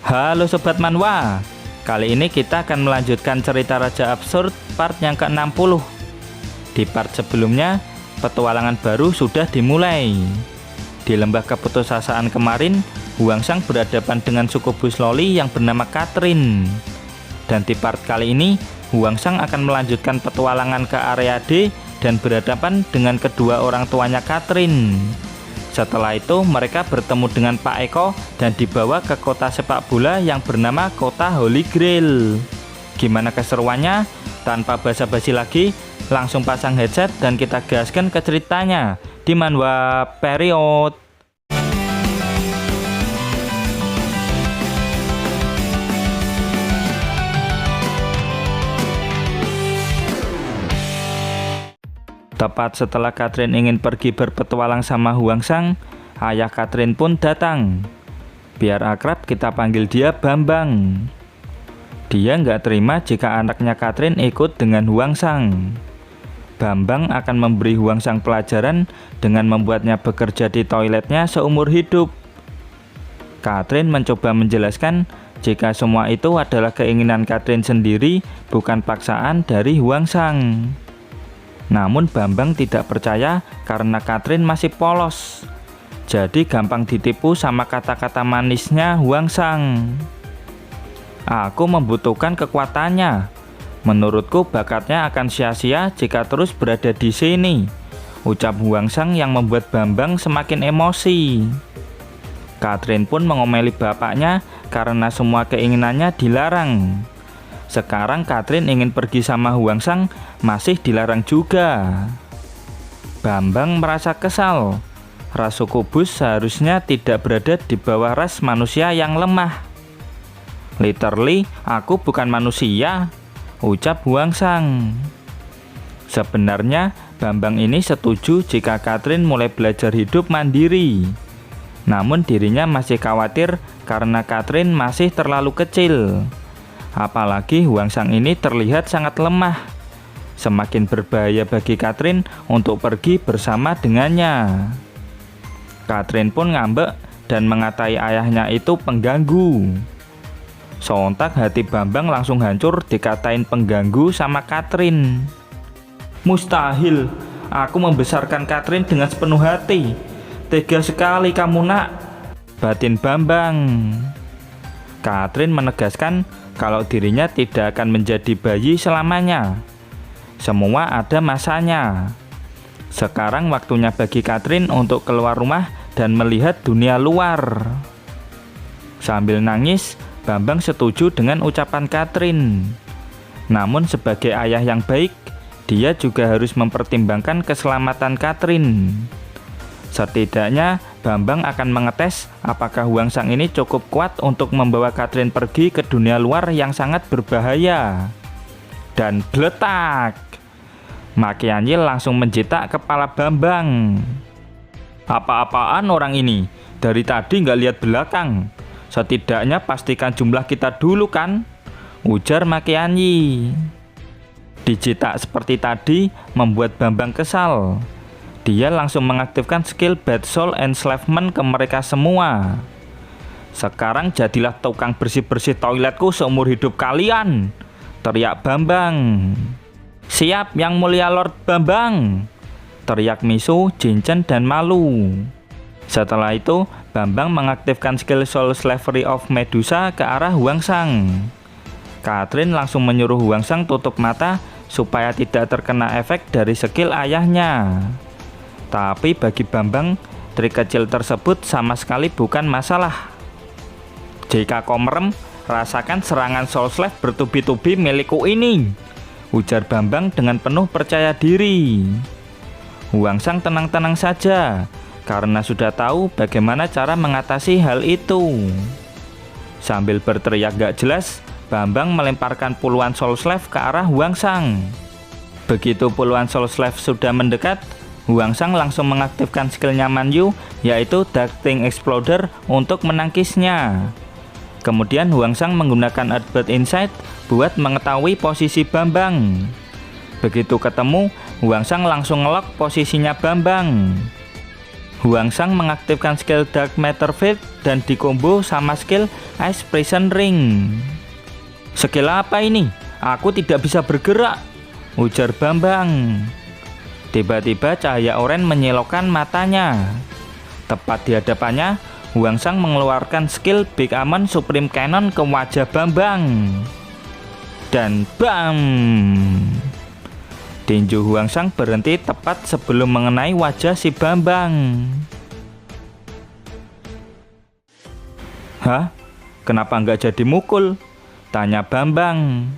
Halo Sobat Manhwa, kali ini kita akan melanjutkan cerita Raja Absurd part yang ke-60. Di part sebelumnya, petualangan baru sudah dimulai. Di lembah keputusasaan kemarin, Huangsang berhadapan dengan sukubus loli yang bernama Catherine. Dan di part kali ini, Huangsang akan melanjutkan petualangan ke area D dan berhadapan dengan kedua orang tuanya Catherine. Setelah itu mereka bertemu dengan Pak Eko dan dibawa ke kota sepak bola yang bernama Kota Holy Grail. Gimana keseruannya? Tanpa basa-basi lagi, langsung pasang headset dan kita gaskan ke ceritanya di Manhwa Period. Tepat setelah Catherine ingin pergi berpetualang sama Huangsang, ayah Catherine pun datang. Biar akrab kita panggil dia Bambang. Dia nggak terima jika anaknya Catherine ikut dengan Huangsang. Bambang akan memberi Huangsang pelajaran dengan membuatnya bekerja di toiletnya seumur hidup. Catherine mencoba menjelaskan jika semua itu adalah keinginan Catherine sendiri, bukan paksaan dari Huangsang. Namun Bambang tidak percaya karena Catherine masih polos. Jadi gampang ditipu sama kata-kata manisnya Huangsang. Aku membutuhkan kekuatannya. Menurutku bakatnya akan sia-sia jika terus berada di sini, ucap Huangsang yang membuat Bambang semakin emosi. Catherine pun mengomeli bapaknya karena semua keinginannya dilarang. Sekarang Catherine ingin pergi sama Huangsang, masih dilarang juga. Bambang merasa kesal. Ras sukubus seharusnya tidak berada di bawah ras manusia yang lemah. Literally, aku bukan manusia, ucap Huangsang. Sebenarnya Bambang ini setuju jika Catherine mulai belajar hidup mandiri. Namun dirinya masih khawatir karena Catherine masih terlalu kecil. Apalagi Huangsang ini terlihat sangat lemah. Semakin berbahaya bagi Catherine untuk pergi bersama dengannya. Catherine pun ngambek dan mengatai ayahnya itu pengganggu. Sontak hati Bambang langsung hancur dikatain pengganggu sama Catherine. Mustahil, aku membesarkan Catherine dengan sepenuh hati. Tega sekali kamu nak, batin Bambang. Catherine menegaskan kalau dirinya tidak akan menjadi bayi selamanya. Semua ada masanya. Sekarang waktunya bagi Catherine untuk keluar rumah dan melihat dunia luar. Sambil nangis, Bambang setuju dengan ucapan Catherine. Namun sebagai ayah yang baik, dia juga harus mempertimbangkan keselamatan Catherine. Setidaknya Bambang akan mengetes apakah Huangsang ini cukup kuat untuk membawa Catherine pergi ke dunia luar yang sangat berbahaya. Dan gletak, Makianyi langsung menjitak kepala Bambang. Apa-apaan orang ini? Dari tadi nggak lihat belakang. Setidaknya pastikan jumlah kita dulu kan, ujar Makianyi. Dijitak seperti tadi membuat Bambang kesal. Dia langsung mengaktifkan skill Bad Soul Enslavement ke mereka semua. Sekarang jadilah tukang bersih-bersih toiletku seumur hidup kalian, teriak Bambang. Siap yang mulia Lord Bambang, teriak Misu, Jinchen, dan Malu. Setelah itu Bambang mengaktifkan skill Soul Slavery of Medusa ke arah Huangsang. Catherine langsung menyuruh Huangsang tutup mata supaya tidak terkena efek dari skill ayahnya. Tapi bagi Bambang, trik kecil tersebut sama sekali bukan masalah. Jika kau merem, rasakan serangan Soul Slave bertubi-tubi milikku ini, ujar Bambang dengan penuh percaya diri. Huangsang tenang-tenang saja, karena sudah tahu bagaimana cara mengatasi hal itu. Sambil berteriak gak jelas, Bambang melemparkan puluhan Soul Slave ke arah Huangsang. Begitu puluhan Soul Slave sudah mendekat, Huangsang langsung mengaktifkan skillnya Manyu, yaitu Darting Exploder untuk menangkisnya. Kemudian Huangsang menggunakan Earthbird Insight buat mengetahui posisi Bambang. Begitu ketemu, Huangsang langsung ngelok posisinya Bambang. Huangsang mengaktifkan skill Dark Matter Field dan dikombo sama skill Ice Prison Ring. "Skill apa ini? Aku tidak bisa bergerak," ujar Bambang. Tiba-tiba cahaya oranye menyilaukan matanya. Tepat di hadapannya, Huangsang mengeluarkan skill Big Amon Supreme Cannon ke wajah Bambang. Dan bam! Tinju Huangsang berhenti tepat sebelum mengenai wajah si Bambang. "Hah? Kenapa nggak jadi mukul?" tanya Bambang.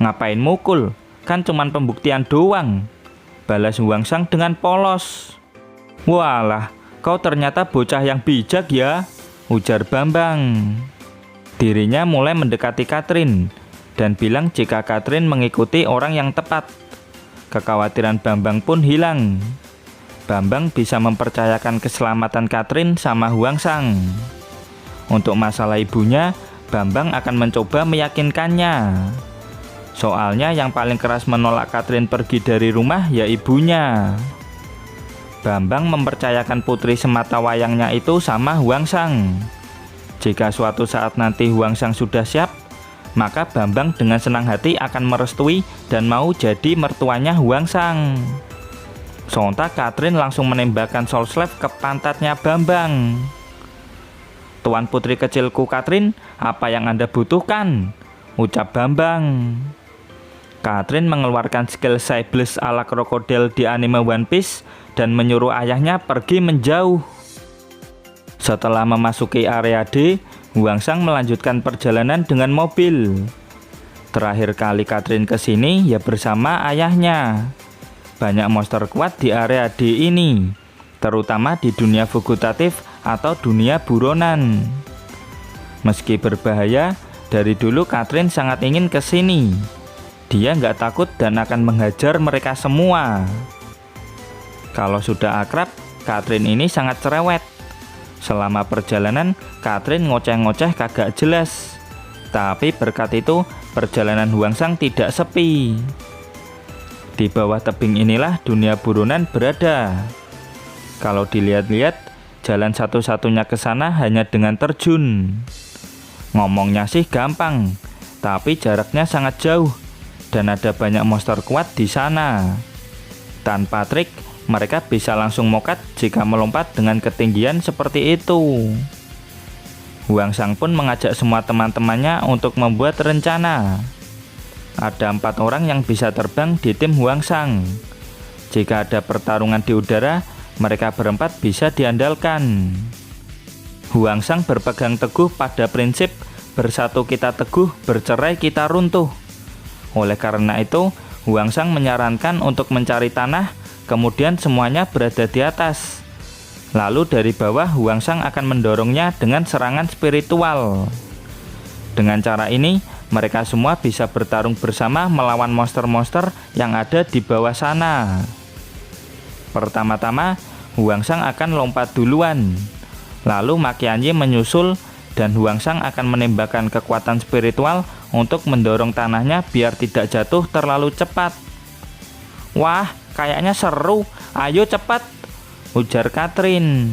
"Ngapain mukul? Kan cuman pembuktian doang," balas Huangsang dengan polos. "Walah, kau ternyata bocah yang bijak ya," ujar Bambang. Dirinya mulai mendekati Catherine dan bilang jika Catherine mengikuti orang yang tepat. Kekhawatiran Bambang pun hilang. Bambang bisa mempercayakan keselamatan Catherine sama Huangsang. Untuk masalah ibunya, Bambang akan mencoba meyakinkannya. Soalnya yang paling keras menolak Catherine pergi dari rumah ya ibunya. Bambang mempercayakan putri semata wayangnya itu sama Huangsang. Jika suatu saat nanti Huangsang sudah siap, maka Bambang dengan senang hati akan merestui dan mau jadi mertuanya Huangsang. Sontak Catherine langsung menembakkan Soul Slave ke pantatnya Bambang. "Tuan putri kecilku Catherine, apa yang Anda butuhkan?" ucap Bambang. Catherine mengeluarkan skill Sightless ala krokodil di anime One Piece dan menyuruh ayahnya pergi menjauh. Setelah memasuki area D, Huangsang melanjutkan perjalanan dengan mobil. Terakhir kali Catherine kesini ya bersama ayahnya. Banyak monster kuat di area D ini, terutama di dunia vegetatif atau dunia buronan. Meski berbahaya, dari dulu Catherine sangat ingin kesini. Dia nggak takut dan akan menghajar mereka semua. Kalau sudah akrab, Catherine ini sangat cerewet. Selama perjalanan, Catherine ngoceh-ngoceh kagak jelas. Tapi berkat itu, perjalanan Huangsang tidak sepi. Di bawah tebing inilah dunia buronan berada. Kalau dilihat-lihat, jalan satu-satunya ke sana hanya dengan terjun. Ngomongnya sih gampang, tapi jaraknya sangat jauh dan ada banyak monster kuat di sana. Tanpa trik, mereka bisa langsung mokat jika melompat dengan ketinggian seperti itu. Huangsang pun mengajak semua teman-temannya untuk membuat rencana. Ada 4 orang yang bisa terbang di tim Huangsang. Jika ada pertarungan di udara, mereka berempat bisa diandalkan. Huangsang berpegang teguh pada prinsip bersatu kita teguh, bercerai kita runtuh. Oleh karena itu, Huangsang menyarankan untuk mencari tanah, kemudian semuanya berada di atas. Lalu dari bawah Huangsang akan mendorongnya dengan serangan spiritual. Dengan cara ini, mereka semua bisa bertarung bersama melawan monster-monster yang ada di bawah sana. Pertama-tama, Huangsang akan lompat duluan. Lalu Makianji menyusul dan Huangsang akan menembakkan kekuatan spiritual untuk mendorong tanahnya biar tidak jatuh terlalu cepat. "Wah, kayaknya seru, ayo cepat," ujar Catherine.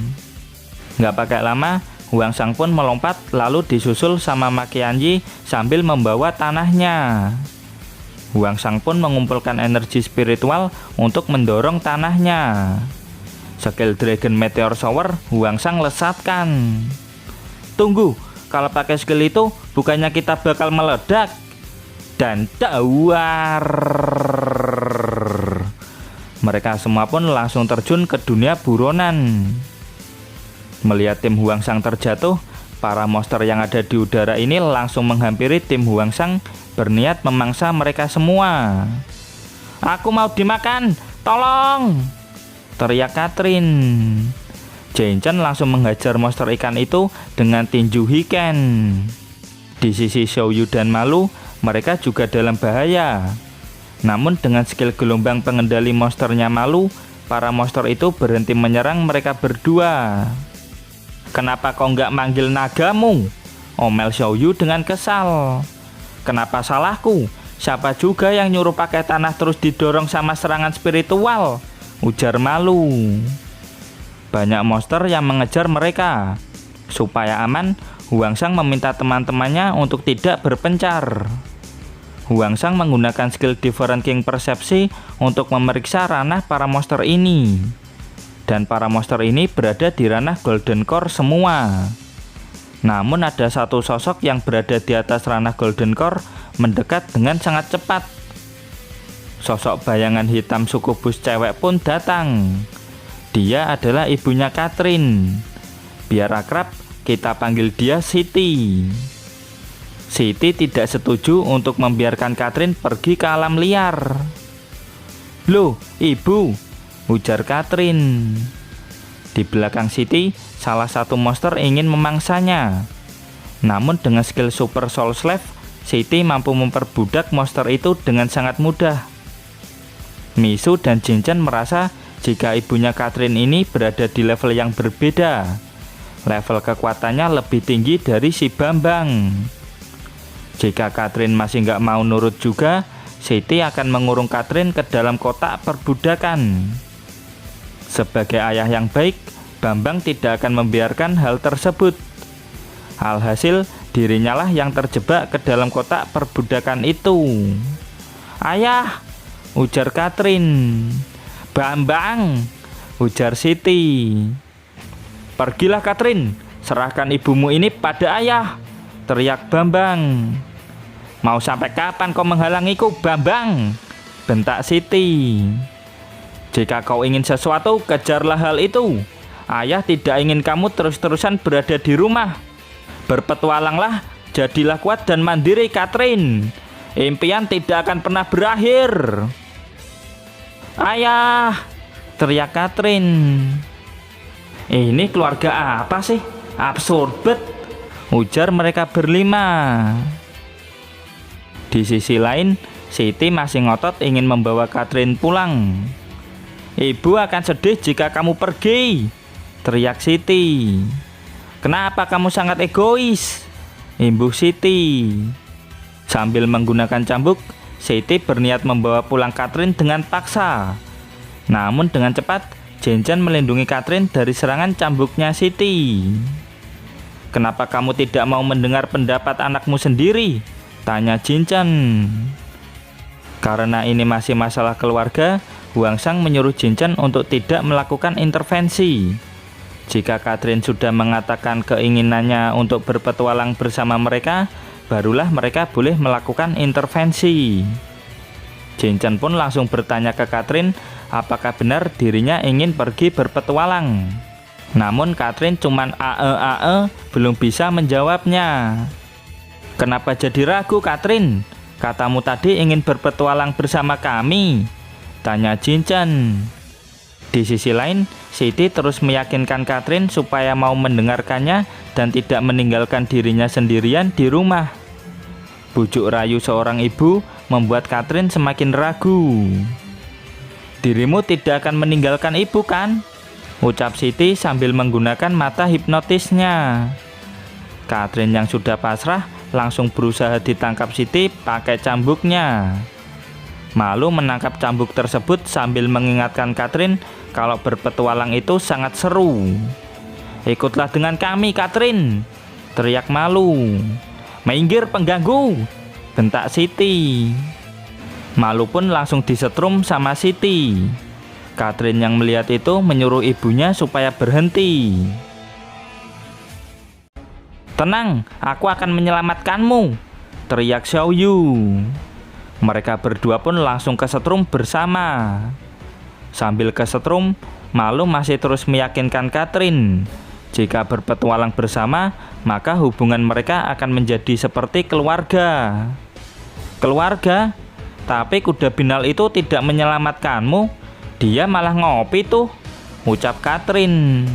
Nggak pakai lama, Huangsang pun melompat lalu disusul sama Makianji sambil membawa tanahnya. Huangsang pun mengumpulkan energi spiritual untuk mendorong tanahnya. Skill Dragon Meteor Shower Huangsang lesatkan. "Tunggu, kalau pakai skill itu bukannya kita bakal meledak?" Dan dawar. Mereka semua pun langsung terjun ke dunia buronan. Melihat tim Huangsang terjatuh, para monster yang ada di udara ini langsung menghampiri tim Huangsang berniat memangsa mereka semua. "Aku mau dimakan, tolong!" teriak Catherine. Jane langsung menghajar monster ikan itu dengan tinju Hiken. Di sisi Xiaoyu dan Malu, mereka juga dalam bahaya. Namun dengan skill gelombang pengendali monsternya Malu, para monster itu berhenti menyerang mereka berdua. "Kenapa kau nggak manggil nagamu?" omel Xiaoyu dengan kesal. "Kenapa salahku? Siapa juga yang nyuruh pakai tanah terus didorong sama serangan spiritual?" ujar Malu. Banyak monster yang mengejar mereka. Supaya aman, Huangsang meminta teman-temannya untuk tidak berpencar. Huangsang menggunakan skill Different King persepsi untuk memeriksa ranah para monster ini. Dan para monster ini berada di ranah Golden Core semua. Namun ada satu sosok yang berada di atas ranah Golden Core mendekat dengan sangat cepat. Sosok bayangan hitam sukubus cewek pun datang. Dia adalah ibunya Catherine. Biar akrab, kita panggil dia Siti. Siti tidak setuju untuk membiarkan Catherine pergi ke alam liar. "Loh, ibu," ujar Catherine. Di belakang Siti, salah satu monster ingin memangsanya. Namun dengan skill Super Soul Slave, Siti mampu memperbudak monster itu dengan sangat mudah. Misu dan Jinchen merasa jika ibunya Catherine ini berada di level yang berbeda. Level kekuatannya lebih tinggi dari si Bambang. Jika Catherine masih nggak mau nurut juga, Siti akan mengurung Catherine ke dalam kotak perbudakan. Sebagai ayah yang baik, Bambang tidak akan membiarkan hal tersebut. Alhasil, dirinya lah yang terjebak ke dalam kotak perbudakan itu. "Ayah," ujar Catherine. "Bambang," ujar Siti. "Pergilah Catherine, serahkan ibumu ini pada ayah," teriak Bambang. "Mau sampai kapan kau menghalangiku, Bambang?" bentak Siti. "Jika kau ingin sesuatu, kejarlah hal itu. Ayah tidak ingin kamu terus-terusan berada di rumah. Berpetualanglah, jadilah kuat dan mandiri, Catherine. Impian tidak akan pernah berakhir." "Ayah," teriak Catherine. "Ini keluarga apa sih? Absurd bet," ujar mereka berlima. Di sisi lain, Siti masih ngotot ingin membawa Catherine pulang. "Ibu akan sedih jika kamu pergi," teriak Siti. "Kenapa kamu sangat egois?" imbuh Siti. Sambil menggunakan cambuk, Siti berniat membawa pulang Catherine dengan paksa. Namun dengan cepat, Jinchen melindungi Catherine dari serangan cambuknya Siti. "Kenapa kamu tidak mau mendengar pendapat anakmu sendiri?" tanya Jinchen. Karena ini masih masalah keluarga, Huangsang menyuruh Jinchen untuk tidak melakukan intervensi. Jika Catherine sudah mengatakan keinginannya untuk berpetualang bersama mereka, barulah mereka boleh melakukan intervensi. Jinchen pun langsung bertanya ke Catherine apakah benar dirinya ingin pergi berpetualang. Namun Catherine cuman ae belum bisa menjawabnya. "Kenapa jadi ragu, Catherine? Katamu tadi ingin berpetualang bersama kami," tanya Jinchen. Di sisi lain, Siti terus meyakinkan Catherine supaya mau mendengarkannya dan tidak meninggalkan dirinya sendirian di rumah. Bujuk rayu seorang ibu membuat Catherine semakin ragu. "Dirimu tidak akan meninggalkan ibu, kan?" ucap Siti sambil menggunakan mata hipnotisnya. Catherine yang sudah pasrah langsung berusaha ditangkap Siti pakai cambuknya. Malu menangkap cambuk tersebut sambil mengingatkan Catherine kalau berpetualang itu sangat seru. "Ikutlah dengan kami, Catherine," teriak Malu. "Minggir pengganggu," bentak Siti. Malu pun langsung disetrum sama Siti. Catherine yang melihat itu menyuruh ibunya supaya berhenti. "Tenang, aku akan menyelamatkanmu," teriak Xiaoyu. Mereka berdua pun langsung kesetrum bersama. Sambil kesetrum, Malu masih terus meyakinkan Catherine jika berpetualang bersama, maka hubungan mereka akan menjadi seperti keluarga. "Keluarga? Tapi kuda binal itu tidak menyelamatkanmu, dia malah ngopi tuh," ucap Catherine.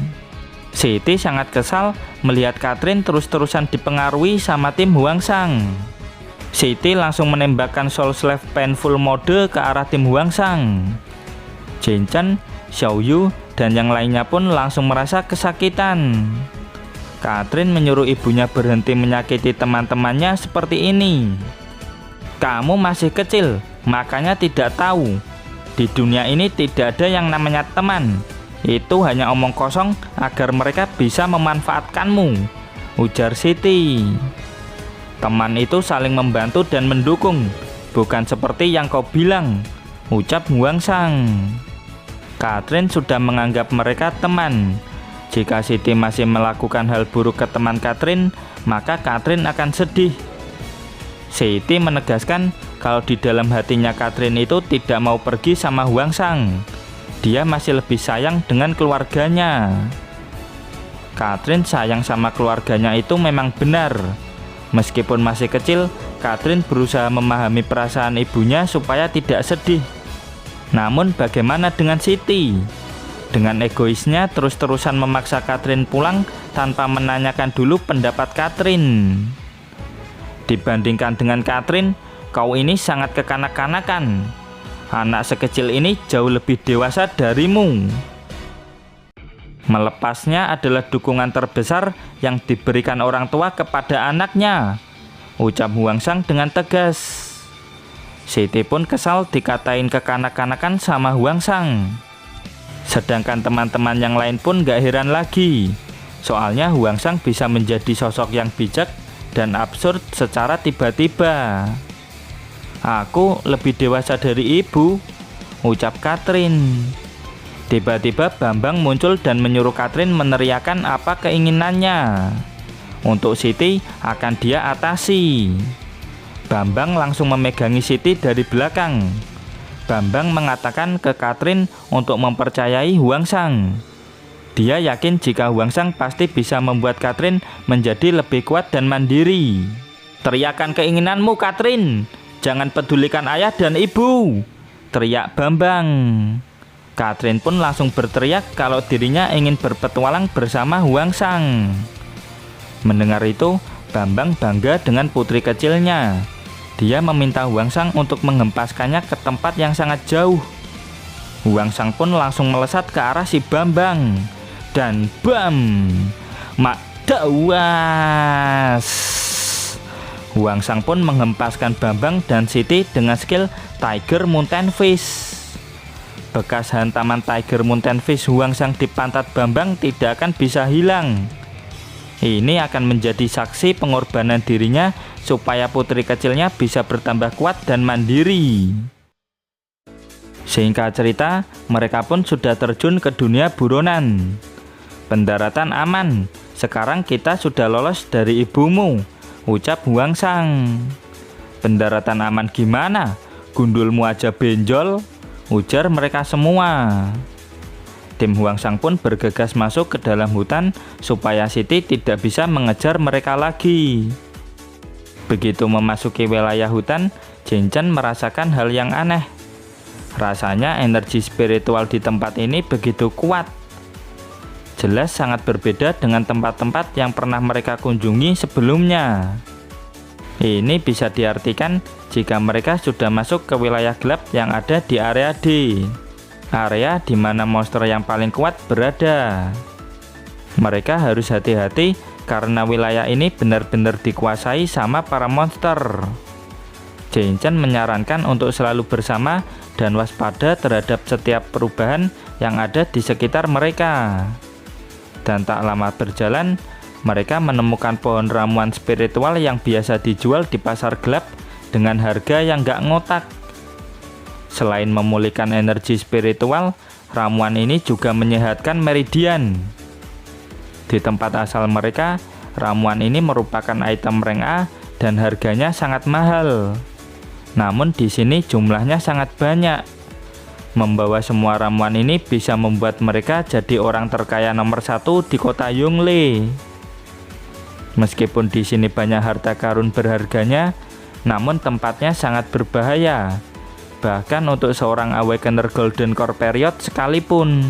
Siti sangat kesal melihat Catherine terus-terusan dipengaruhi sama tim Huangsang. Siti langsung menembakkan Soul Slave Painful Mode ke arah tim Huangsang. Jinchen, Xiaoyu, dan yang lainnya pun langsung merasa kesakitan. Catherine menyuruh ibunya berhenti menyakiti teman-temannya seperti ini. "Kamu masih kecil, makanya tidak tahu. Di dunia ini tidak ada yang namanya teman. Itu hanya omong kosong agar mereka bisa memanfaatkanmu, ujar Siti. Teman itu saling membantu dan mendukung, bukan seperti yang kau bilang, ucap Huangsang. Catherine sudah menganggap mereka teman. Jika Siti masih melakukan hal buruk ke teman Catherine, maka Catherine akan sedih. Siti menegaskan kalau di dalam hatinya Catherine itu tidak mau pergi sama Huangsang. Dia masih lebih sayang dengan keluarganya. Catherine sayang sama keluarganya itu memang benar. Meskipun masih kecil, Catherine berusaha memahami perasaan ibunya supaya tidak sedih. Namun bagaimana dengan Siti? Dengan egoisnya terus-terusan memaksa Catherine pulang tanpa menanyakan dulu pendapat Catherine. Dibandingkan dengan Catherine, kau ini sangat kekanak-kanakan. Anak sekecil ini jauh lebih dewasa darimu. Melepasnya adalah dukungan terbesar yang diberikan orang tua kepada anaknya, ucap Huangsang dengan tegas. Siti pun kesal dikatain kekanak-kanakan sama Huangsang. Sedangkan teman-teman yang lain pun gak heran lagi. Soalnya Huangsang bisa menjadi sosok yang bijak dan absurd secara tiba-tiba. Aku lebih dewasa dari ibu, ucap Catherine. Tiba-tiba Bambang muncul dan menyuruh Catherine meneriakkan apa keinginannya. Untuk Siti akan dia atasi. Bambang langsung memegangi Siti dari belakang. Bambang mengatakan ke Catherine untuk mempercayai Huangsang. Dia yakin jika Huangsang pasti bisa membuat Catherine menjadi lebih kuat dan mandiri. Teriakan keinginanmu, Catherine. Jangan pedulikan ayah dan ibu, teriak Bambang. Catherine pun langsung berteriak kalau dirinya ingin berpetualang bersama Huangsang. Mendengar itu, Bambang bangga dengan putri kecilnya. Dia meminta Huangsang untuk menghempaskannya ke tempat yang sangat jauh. Huangsang pun langsung melesat ke arah si Bambang. Dan bam! Mak dawas! Huangsang pun menghempaskan Bambang dan Siti dengan skill Tiger Mountain Fish. Bekas hantaman Tiger Mountain Fish Huangsang di pantat Bambang tidak akan bisa hilang. Ini akan menjadi saksi pengorbanan dirinya supaya putri kecilnya bisa bertambah kuat dan mandiri. Singkat cerita, mereka pun sudah terjun ke dunia buronan. Pendaratan aman, sekarang kita sudah lolos dari ibumu, ucap Huangsang. Pendaratan aman gimana? Gundulmu aja benjol, ujar mereka semua. Tim Huangsang pun bergegas masuk ke dalam hutan supaya Siti tidak bisa mengejar mereka lagi. Begitu memasuki wilayah hutan, Jinchen merasakan hal yang aneh. Rasanya energi spiritual di tempat ini begitu kuat. Jelas sangat berbeda dengan tempat-tempat yang pernah mereka kunjungi sebelumnya. Ini bisa diartikan jika mereka sudah masuk ke wilayah gelap yang ada di area D, area di mana monster yang paling kuat berada. Mereka harus hati-hati karena wilayah ini benar-benar dikuasai sama para monster. Jinchen menyarankan untuk selalu bersama dan waspada terhadap setiap perubahan yang ada di sekitar mereka. Dan tak lama berjalan, mereka menemukan pohon ramuan spiritual yang biasa dijual di pasar gelap dengan harga yang gak ngotak. Selain memulihkan energi spiritual, ramuan ini juga menyehatkan meridian. Di tempat asal mereka, ramuan ini merupakan item rank A dan harganya sangat mahal. Namun di sini jumlahnya sangat banyak. Membawa semua ramuan ini bisa membuat mereka jadi orang terkaya nomor 1 di kota Yongle. Meskipun di sini banyak harta karun berharganya, namun tempatnya sangat berbahaya. Bahkan untuk seorang Awakener Golden Core Period sekalipun.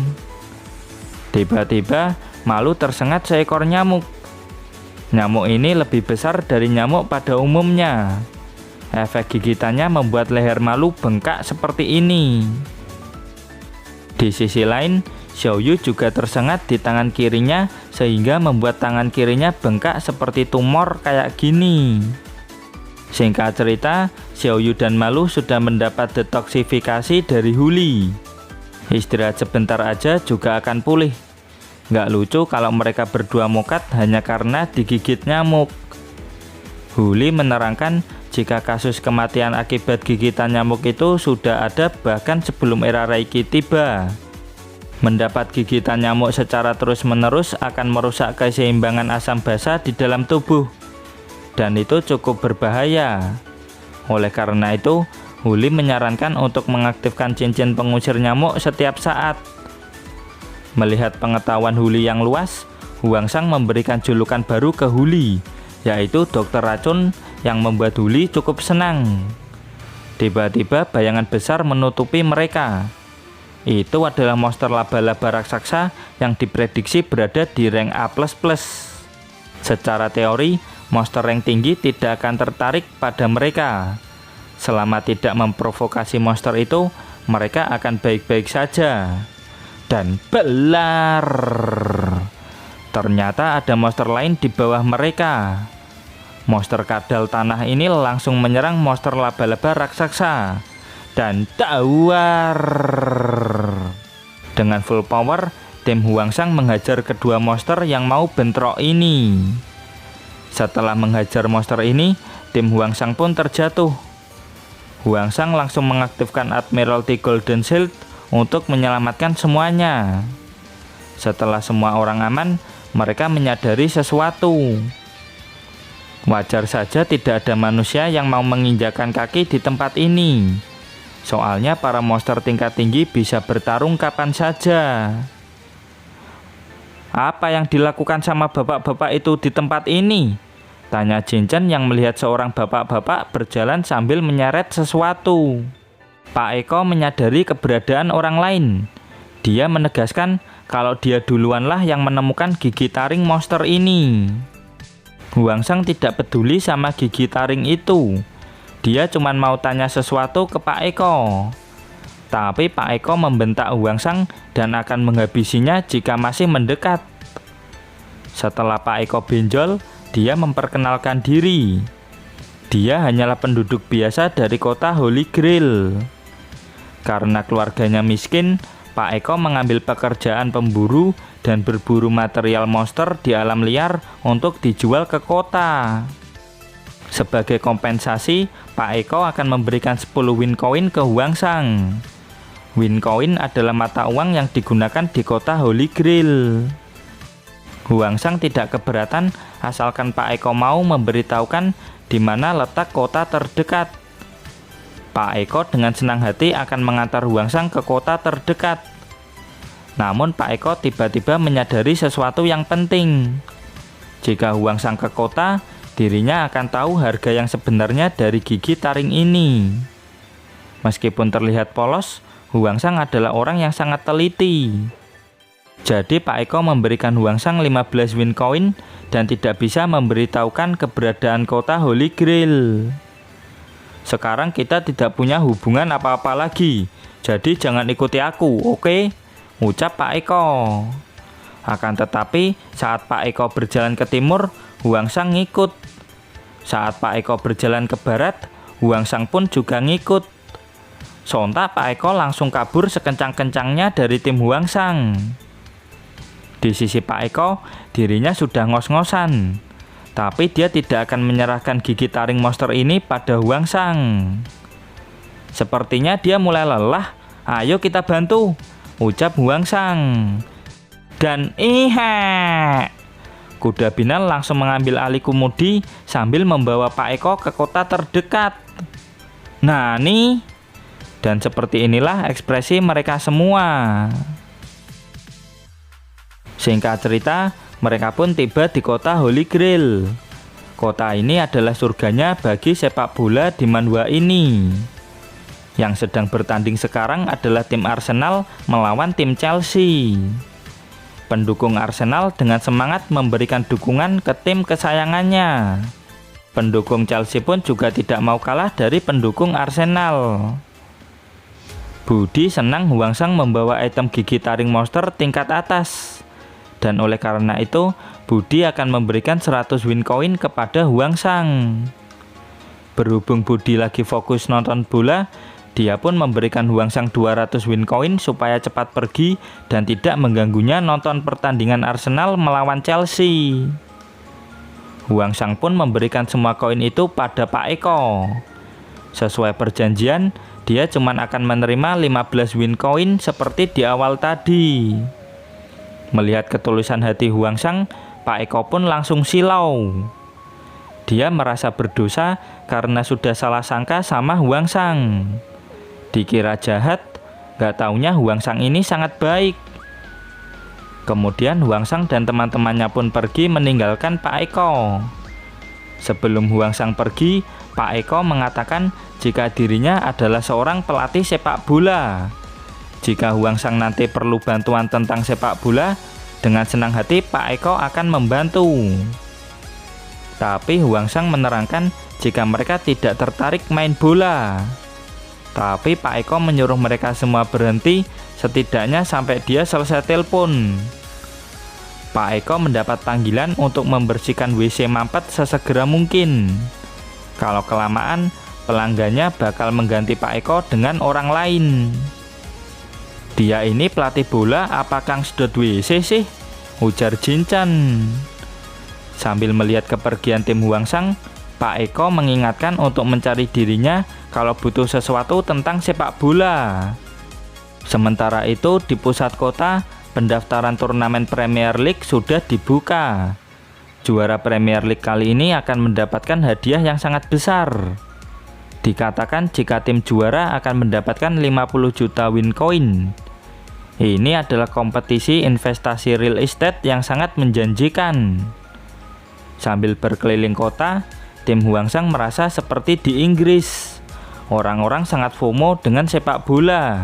Tiba-tiba, Malu tersengat seekor nyamuk. Nyamuk ini lebih besar dari nyamuk pada umumnya. Efek gigitannya membuat leher Malu bengkak seperti ini. Di sisi lain, Xiaoyu juga tersengat di tangan kirinya sehingga membuat tangan kirinya bengkak seperti tumor kayak gini. Singkat cerita, Xiaoyu dan Malu sudah mendapat detoksifikasi dari Huli. Istirahat sebentar aja juga akan pulih. Nggak lucu kalau mereka berdua mokat hanya karena digigit nyamuk. Huli menerangkan jika kasus kematian akibat gigitan nyamuk itu sudah ada bahkan sebelum era Reiki tiba. Mendapat gigitan nyamuk secara terus-menerus akan merusak keseimbangan asam basa di dalam tubuh. Dan itu cukup berbahaya. Oleh karena itu, Huli menyarankan untuk mengaktifkan cincin pengusir nyamuk setiap saat. Melihat pengetahuan Huli yang luas, Huangsang memberikan julukan baru ke Huli, yaitu dokter racun, yang membuat Huli cukup senang. Tiba-tiba bayangan besar menutupi mereka. Itu adalah monster laba-laba raksasa yang diprediksi berada di rank A++. Secara teori, monster rank tinggi tidak akan tertarik pada mereka. Selama tidak memprovokasi monster itu, mereka akan baik-baik saja. Dan belar, ternyata ada monster lain di bawah mereka. Monster kadal tanah ini langsung menyerang monster laba-laba raksasa dan tawar. Dengan full power, tim Huangsang menghajar kedua monster yang mau bentrok ini. Setelah menghajar monster ini, tim Huangsang pun terjatuh. Huangsang langsung mengaktifkan Admiralty Golden Shield untuk menyelamatkan semuanya. Setelah semua orang aman, mereka menyadari sesuatu. Wajar saja tidak ada manusia yang mau menginjakan kaki di tempat ini. Soalnya para monster tingkat tinggi bisa bertarung kapan saja. Apa yang dilakukan sama bapak-bapak itu di tempat ini? Tanya Jinchen yang melihat seorang bapak-bapak berjalan sambil menyeret sesuatu. Pak Eko menyadari keberadaan orang lain. Dia menegaskan kalau dia duluanlah yang menemukan gigi taring monster ini. Huangsang tidak peduli sama gigi taring itu. Dia cuma mau tanya sesuatu ke Pak Eko. Tapi Pak Eko membentak Huangsang dan akan menghabisinya jika masih mendekat. Setelah Pak Eko benjol, dia memperkenalkan diri. Dia hanyalah penduduk biasa dari kota Holy Grail. Karena keluarganya miskin, Pak Eko mengambil pekerjaan pemburu dan berburu material monster di alam liar untuk dijual ke kota. Sebagai kompensasi, Pak Eko akan memberikan 10 win coin ke Huangsang. Win coin adalah mata uang yang digunakan di kota Holy Grail. Huangsang tidak keberatan asalkan Pak Eko mau memberitahukan di mana letak kota terdekat. Pak Eko dengan senang hati akan mengantar Huangsang ke kota terdekat. Namun Pak Eko tiba-tiba menyadari sesuatu yang penting. Jika Huangsang ke kota, dirinya akan tahu harga yang sebenarnya dari gigi taring ini. Meskipun terlihat polos, Huangsang adalah orang yang sangat teliti. Jadi Pak Eko memberikan Huangsang 15 win coin dan tidak bisa memberitahukan keberadaan kota Holy Grail. Sekarang kita tidak punya hubungan apa-apa lagi, jadi jangan ikuti aku, oke? Ucap Pak Eko. Akan tetapi, saat Pak Eko berjalan ke timur, Huangsang ngikut. Saat Pak Eko berjalan ke barat, Huangsang pun juga ngikut. Sontak Pak Eko langsung kabur sekencang-kencangnya dari tim Huangsang. Di sisi Pak Eko, dirinya sudah ngos-ngosan. Tapi dia tidak akan menyerahkan gigi taring monster ini pada Huangsang. Sepertinya dia mulai lelah. Ayo kita bantu, ucap Huangsang. Dan kuda Binal langsung mengambil alih kemudi sambil membawa Pak Eko ke kota terdekat. Nah nih, dan seperti inilah ekspresi mereka semua. Singkat cerita, mereka pun tiba di kota Holy Grail. Kota ini adalah surganya bagi sepak bola di manhwa ini. Yang sedang bertanding sekarang adalah tim Arsenal melawan tim Chelsea. Pendukung Arsenal dengan semangat memberikan dukungan ke tim kesayangannya. Pendukung Chelsea pun juga tidak mau kalah dari pendukung Arsenal. Budi senang Huangsang membawa item gigi taring monster tingkat atas. Dan oleh karena itu, Budi akan memberikan 100 win coin kepada Huangsang. Berhubung Budi lagi fokus nonton bola, Dia pun memberikan Hwangsang 200 win koin supaya cepat pergi dan tidak mengganggunya nonton pertandingan Arsenal melawan Chelsea. Hwangsang pun memberikan semua koin itu pada Pak Eko. Sesuai perjanjian, dia cuma akan menerima 15 win koin seperti di awal tadi. Melihat ketulusan hati Hwangsang, Pak Eko pun langsung silau. Dia merasa berdosa karena sudah salah sangka sama Hwangsang. Dikira jahat, gak taunya Hwangsang ini sangat baik. Kemudian Hwangsang dan teman-temannya pun pergi meninggalkan Pak Eko. Sebelum Hwangsang pergi, Pak Eko mengatakan jika dirinya adalah seorang pelatih sepak bola. Jika Hwangsang nanti perlu bantuan tentang sepak bola, dengan senang hati Pak Eko akan membantu. Tapi Hwangsang menerangkan jika mereka tidak tertarik main bola. Tapi Pak Eko menyuruh mereka semua berhenti setidaknya sampai dia selesai telepon. Pak Eko mendapat panggilan untuk membersihkan WC mampet sesegera mungkin. Kalau kelamaan, pelanggannya bakal mengganti Pak Eko dengan orang lain. Dia ini pelatih bola apa Kang sedot WC sih? Ujar Jin-chan. Sambil melihat kepergian tim Hwangsang, Pak Eko mengingatkan untuk mencari dirinya kalau butuh sesuatu tentang sepak bola. Sementara itu di pusat kota, pendaftaran turnamen Premier League sudah dibuka. Juara Premier League kali ini akan mendapatkan hadiah yang sangat besar. Dikatakan jika tim juara akan mendapatkan 50 juta win coin. Ini adalah kompetisi investasi real estate yang sangat menjanjikan. Sambil berkeliling kota, tim Hwangsang merasa seperti di Inggris. Orang-orang sangat FOMO dengan sepak bola.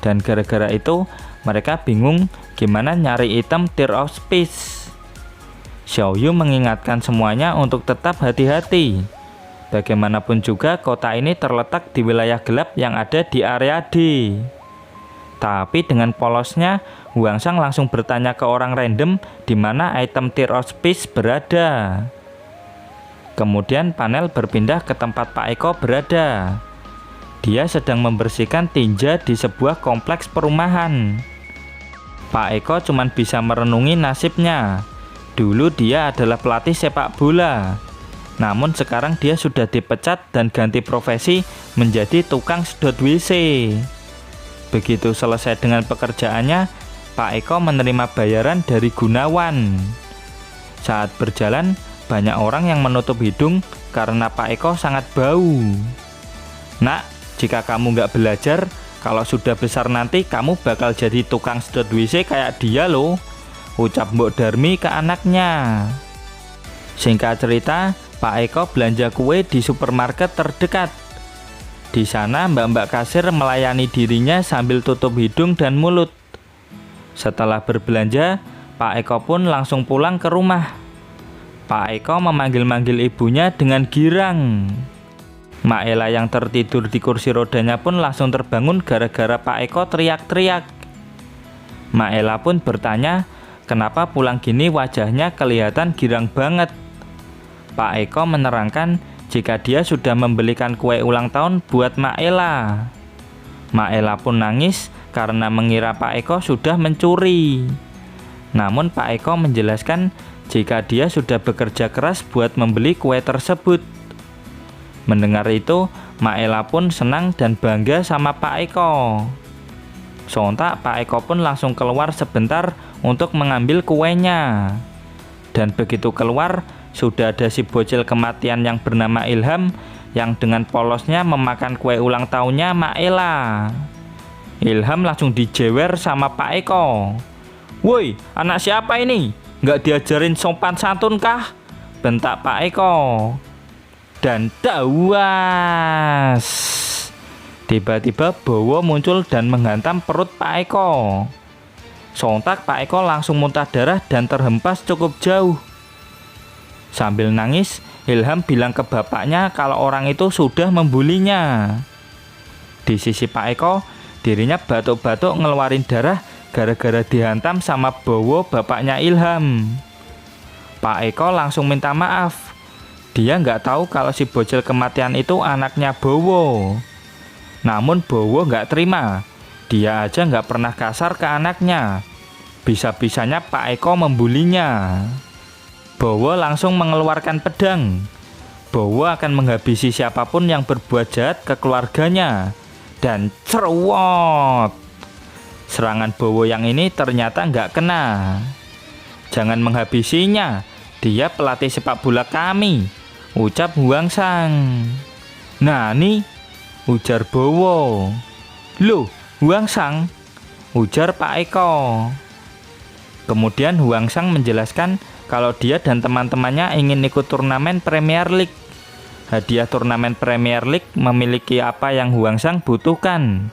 Dan gara-gara itu, mereka bingung gimana nyari item Tear of Speech. Xiaoyu mengingatkan semuanya untuk tetap hati-hati. Bagaimanapun juga kota ini terletak di wilayah gelap yang ada di area D. Tapi dengan polosnya, Hwangsang langsung bertanya ke orang random di mana item Tear of Speech berada. Kemudian panel berpindah ke tempat Pak Eko berada. Dia sedang membersihkan tinja di sebuah kompleks perumahan. Pak Eko cuma bisa merenungi nasibnya. Dulu dia adalah pelatih sepak bola. Namun sekarang dia sudah dipecat dan ganti profesi menjadi tukang sedot WC. Begitu selesai dengan pekerjaannya, Pak Eko menerima bayaran dari Gunawan. Saat berjalan, banyak orang yang menutup hidung karena Pak Eko sangat bau. Nak, jika kamu nggak belajar, kalau sudah besar nanti kamu bakal jadi tukang sedot WC kayak dia loh, ucap Mbok Darmi ke anaknya. Singkat cerita, Pak Eko belanja kue di supermarket terdekat. Di sana mbak-mbak kasir melayani dirinya sambil tutup hidung dan mulut. Setelah berbelanja, Pak Eko pun langsung pulang ke rumah. Pak Eko memanggil-manggil ibunya dengan girang. Mak Ella yang tertidur di kursi rodanya pun langsung terbangun gara-gara Pak Eko teriak-teriak. Mak Ella pun bertanya, kenapa pulang gini wajahnya kelihatan girang banget. Pak Eko menerangkan jika dia sudah membelikan kue ulang tahun buat Mak Ella. Mak Ella pun nangis karena mengira Pak Eko sudah mencuri. Namun Pak Eko menjelaskan jika dia sudah bekerja keras buat membeli kue tersebut. Mendengar itu, Mak Ella pun senang dan bangga sama Pak Eko. Sontak Pak Eko pun langsung keluar sebentar untuk mengambil kuenya. Dan begitu keluar, sudah ada si bocil kematian yang bernama Ilham yang dengan polosnya memakan kue ulang tahunnya Mak Ella. Ilham langsung dijewer sama Pak Eko. "Woi, anak siapa ini? Nggak diajarin sopan santun kah?" bentak Pak Eko. Dan dawas, tiba-tiba Bowo muncul dan menghantam perut Pak Eko. Sontak Pak Eko langsung muntah darah dan terhempas cukup jauh. Sambil nangis, Ilham bilang ke bapaknya kalau orang itu sudah membulinya. Di sisi Pak Eko, dirinya batuk-batuk ngeluarin darah gara-gara dihantam sama Bowo bapaknya Ilham. Pak Eko langsung minta maaf. Dia nggak tahu kalau si bocil kematian itu anaknya Bowo. Namun Bowo nggak terima. Dia aja nggak pernah kasar ke anaknya. Bisa-bisanya Pak Eko membulinya. Bowo langsung mengeluarkan pedang. Bowo akan menghabisi siapapun yang berbuat jahat ke keluarganya. Dan cerwot. Serangan Bowo yang ini ternyata nggak kena. Jangan menghabisinya. Dia pelatih sepak bola kami, ucap Huangsang. Nah nih, ujar Bowo. Loh, Huangsang, ujar Pak Eko. Kemudian Huangsang menjelaskan kalau dia dan teman-temannya ingin ikut turnamen Premier League. Hadiah turnamen Premier League memiliki apa yang Huangsang butuhkan.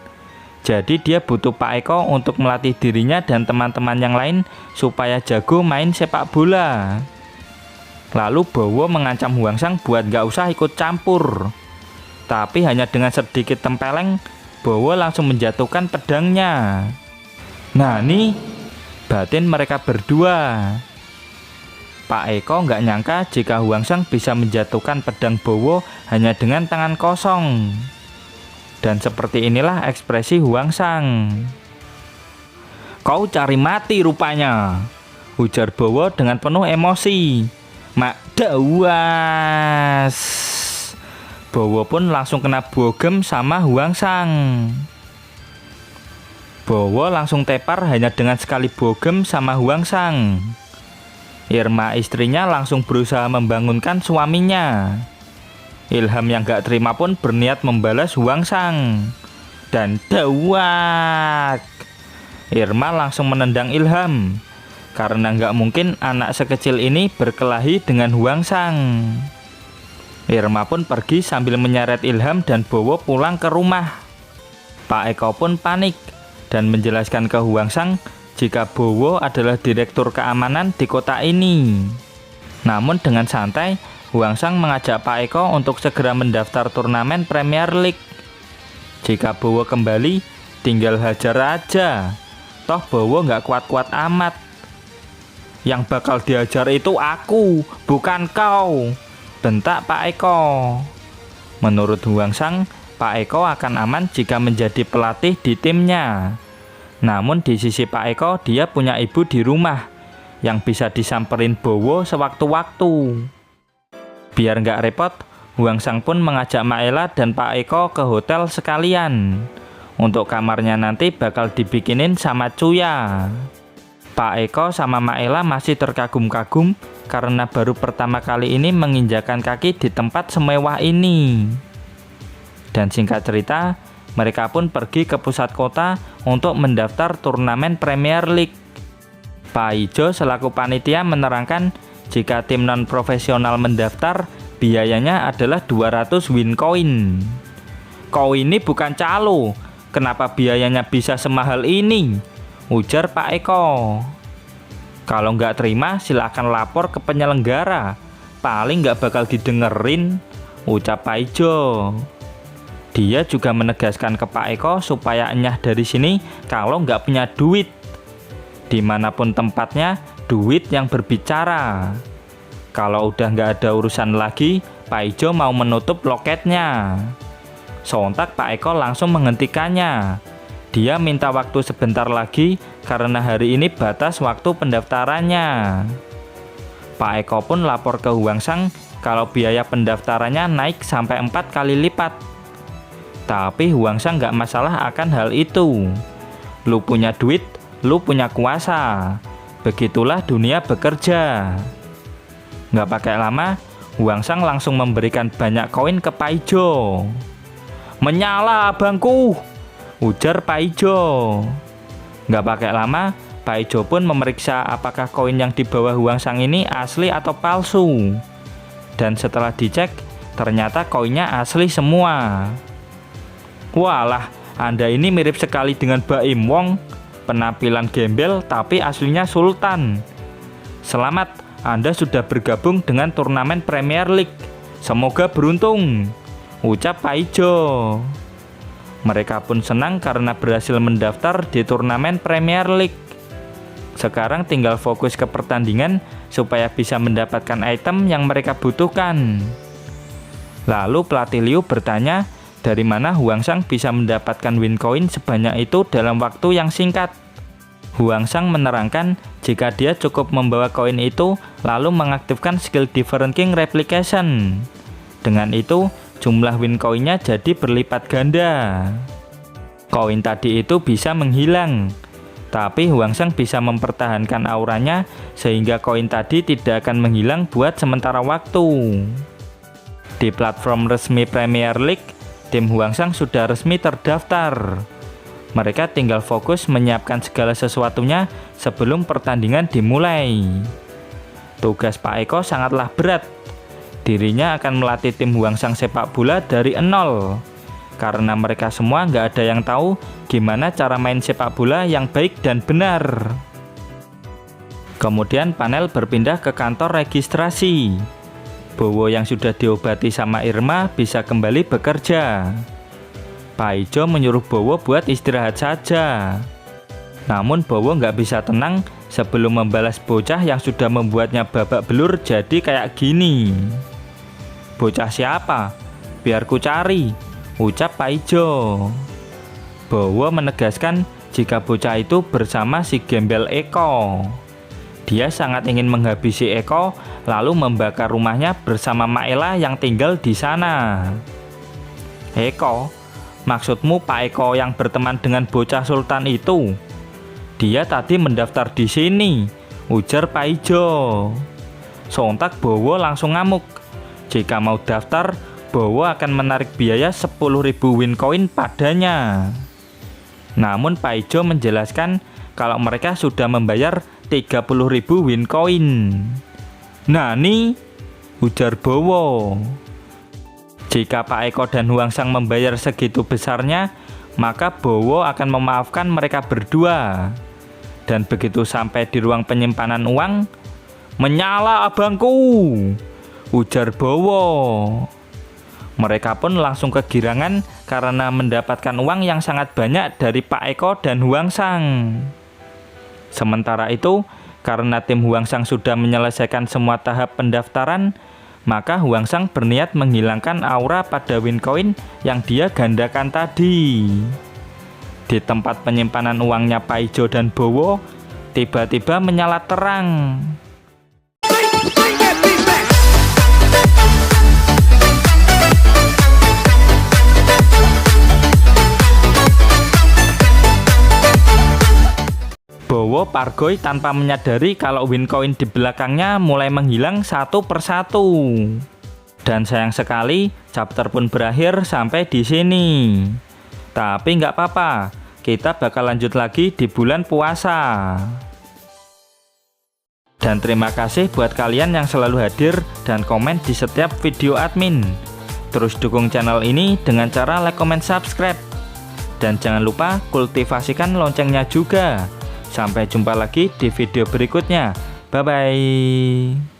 Jadi dia butuh Pak Eko untuk melatih dirinya dan teman-teman yang lain supaya jago main sepak bola. Lalu Bowo mengancam Huangsang buat gak usah ikut campur. Tapi hanya dengan sedikit tempeleng, Bowo langsung menjatuhkan pedangnya. Nah nih, batin mereka berdua. Pak Eko nggak nyangka jika Huangsang bisa menjatuhkan pedang Bowo hanya dengan tangan kosong. Dan seperti inilah ekspresi Huangsang. Kau cari mati rupanya, ujar Bowo dengan penuh emosi. Mak dawas. Bowo pun langsung kena bogem sama Huangsang. Bowo langsung tepar hanya dengan sekali bogem sama Huangsang. Irma istrinya langsung berusaha membangunkan suaminya. Ilham yang gak terima pun berniat membalas Huangsang. Dan dawak. Irma langsung menendang Ilham. Karena gak mungkin anak sekecil ini berkelahi dengan Huangsang. Irma pun pergi sambil menyeret Ilham dan Bowo pulang ke rumah. Pak Eko pun panik dan menjelaskan ke Huangsang jika Bowo adalah direktur keamanan di kota ini. Namun dengan santai, Huangsang mengajak Pak Eko untuk segera mendaftar turnamen Premier League. Jika Bowo kembali, tinggal hajar aja. Toh Bowo nggak kuat-kuat amat. Yang bakal diajar itu aku, bukan kau, bentak Pak Eko. Menurut Huangsang, Pak Eko akan aman jika menjadi pelatih di timnya. Namun di sisi Pak Eko, dia punya ibu di rumah yang bisa disamperin Bowo sewaktu-waktu. Biar nggak repot, Huangsang pun mengajak Maela dan Pak Eko ke hotel sekalian. Untuk kamarnya nanti bakal dibikinin sama Cuya. Pak Eko sama Maela masih terkagum-kagum karena baru pertama kali ini menginjakan kaki di tempat semewah ini. Dan singkat cerita, mereka pun pergi ke pusat kota untuk mendaftar turnamen Premier League. Pak Ijo selaku panitia menerangkan jika tim non-profesional mendaftar, biayanya adalah 200 win coin. Kau ini bukan calo, kenapa biayanya bisa semahal ini? Ujar Pak Eko. Kalau nggak terima silakan lapor ke penyelenggara, paling nggak bakal didengerin, ucap Pak Ijo. Dia juga menegaskan ke Pak Eko supaya enyah dari sini kalau nggak punya duit. Dimanapun tempatnya, duit yang berbicara. Kalau udah nggak ada urusan lagi, Pak Ijo mau menutup loketnya. Sontak Pak Eko langsung menghentikannya. Dia minta waktu sebentar lagi karena hari ini batas waktu pendaftarannya. Pak Eko pun lapor ke Huangsang kalau biaya pendaftarannya naik sampai 4 kali lipat. Tapi Huangsang nggak masalah akan hal itu. Lu punya duit, lu punya kuasa. Begitulah dunia bekerja. Nggak pakai lama, Huangsang langsung memberikan banyak koin ke Pak Ijo. Menyala abangku, ujar Pak Ijo. Nggak pakai lama, Pak Ijo pun memeriksa apakah koin yang dibawa Huangsang ini asli atau palsu. Dan setelah dicek, ternyata koinnya asli semua. Walah, Anda ini mirip sekali dengan Baim Wong. Penampilan gembel tapi aslinya sultan. Selamat, Anda sudah bergabung dengan turnamen Premier League. Semoga beruntung, ucap Pak Ijo. Mereka pun senang karena berhasil mendaftar di turnamen Premier League. Sekarang tinggal fokus ke pertandingan supaya bisa mendapatkan item yang mereka butuhkan. Lalu pelatih Liu bertanya Dari mana Huangsang bisa mendapatkan win coin sebanyak itu dalam waktu yang singkat? Huangsang menerangkan jika dia cukup membawa koin itu lalu mengaktifkan skill Different King Replication. Dengan itu, jumlah win coinnya jadi berlipat ganda. Koin tadi itu bisa menghilang, tapi Huangsang bisa mempertahankan auranya sehingga koin tadi tidak akan menghilang buat sementara waktu. Di platform resmi Premier League, tim Huangsang sudah resmi terdaftar. Mereka tinggal fokus menyiapkan segala sesuatunya sebelum pertandingan dimulai. Tugas Pak Eko sangatlah berat. Dirinya akan melatih tim Huangsang sepak bola dari nol. Karena mereka semua nggak ada yang tahu gimana cara main sepak bola yang baik dan benar. Kemudian panel berpindah ke kantor registrasi. Bowo yang sudah diobati sama Irma bisa kembali bekerja. Pak Ijo menyuruh Bowo buat istirahat saja. Namun Bowo nggak bisa tenang sebelum membalas bocah yang sudah membuatnya babak belur jadi kayak gini. Bocah siapa? Biar ku cari, ucap Pak Ijo. Bowo menegaskan jika bocah itu bersama si gembel Eko. Dia sangat ingin menghabisi Eko lalu membakar rumahnya bersama Maela yang tinggal di sana. Eko, maksudmu Pak Eko yang berteman dengan bocah sultan itu? Dia tadi mendaftar di sini, ujar Pak Ijo. Sontak Bowo langsung ngamuk. Jika mau daftar, Bowo akan menarik biaya 10.000 win coin padanya. Namun Pak Ijo menjelaskan kalau mereka sudah membayar 30.000 win coin. Nani? Ujar Bowo. Jika Pak Eko dan Huangsang membayar segitu besarnya, maka Bowo akan memaafkan mereka berdua. Dan begitu sampai di ruang penyimpanan uang, menyala abangku, ujar Bowo. Mereka pun langsung kegirangan karena mendapatkan uang yang sangat banyak dari Pak Eko dan Huangsang. Sementara itu, karena tim Huangsang sudah menyelesaikan semua tahap pendaftaran, maka Huangsang berniat menghilangkan aura pada win coin yang dia gandakan tadi. Di tempat penyimpanan uangnya Pak Ijo dan Bowo, tiba-tiba menyala terang. Bowo pargoy tanpa menyadari kalau win coin di belakangnya mulai menghilang satu persatu. Dan sayang sekali, chapter pun berakhir sampai di sini. Tapi nggak apa-apa, kita bakal lanjut lagi di bulan puasa. Dan terima kasih buat kalian yang selalu hadir dan komen di setiap video admin. Terus dukung channel ini dengan cara like, comment, subscribe. Dan jangan lupa kultivasikan loncengnya juga. Sampai jumpa lagi di video berikutnya. Bye-bye.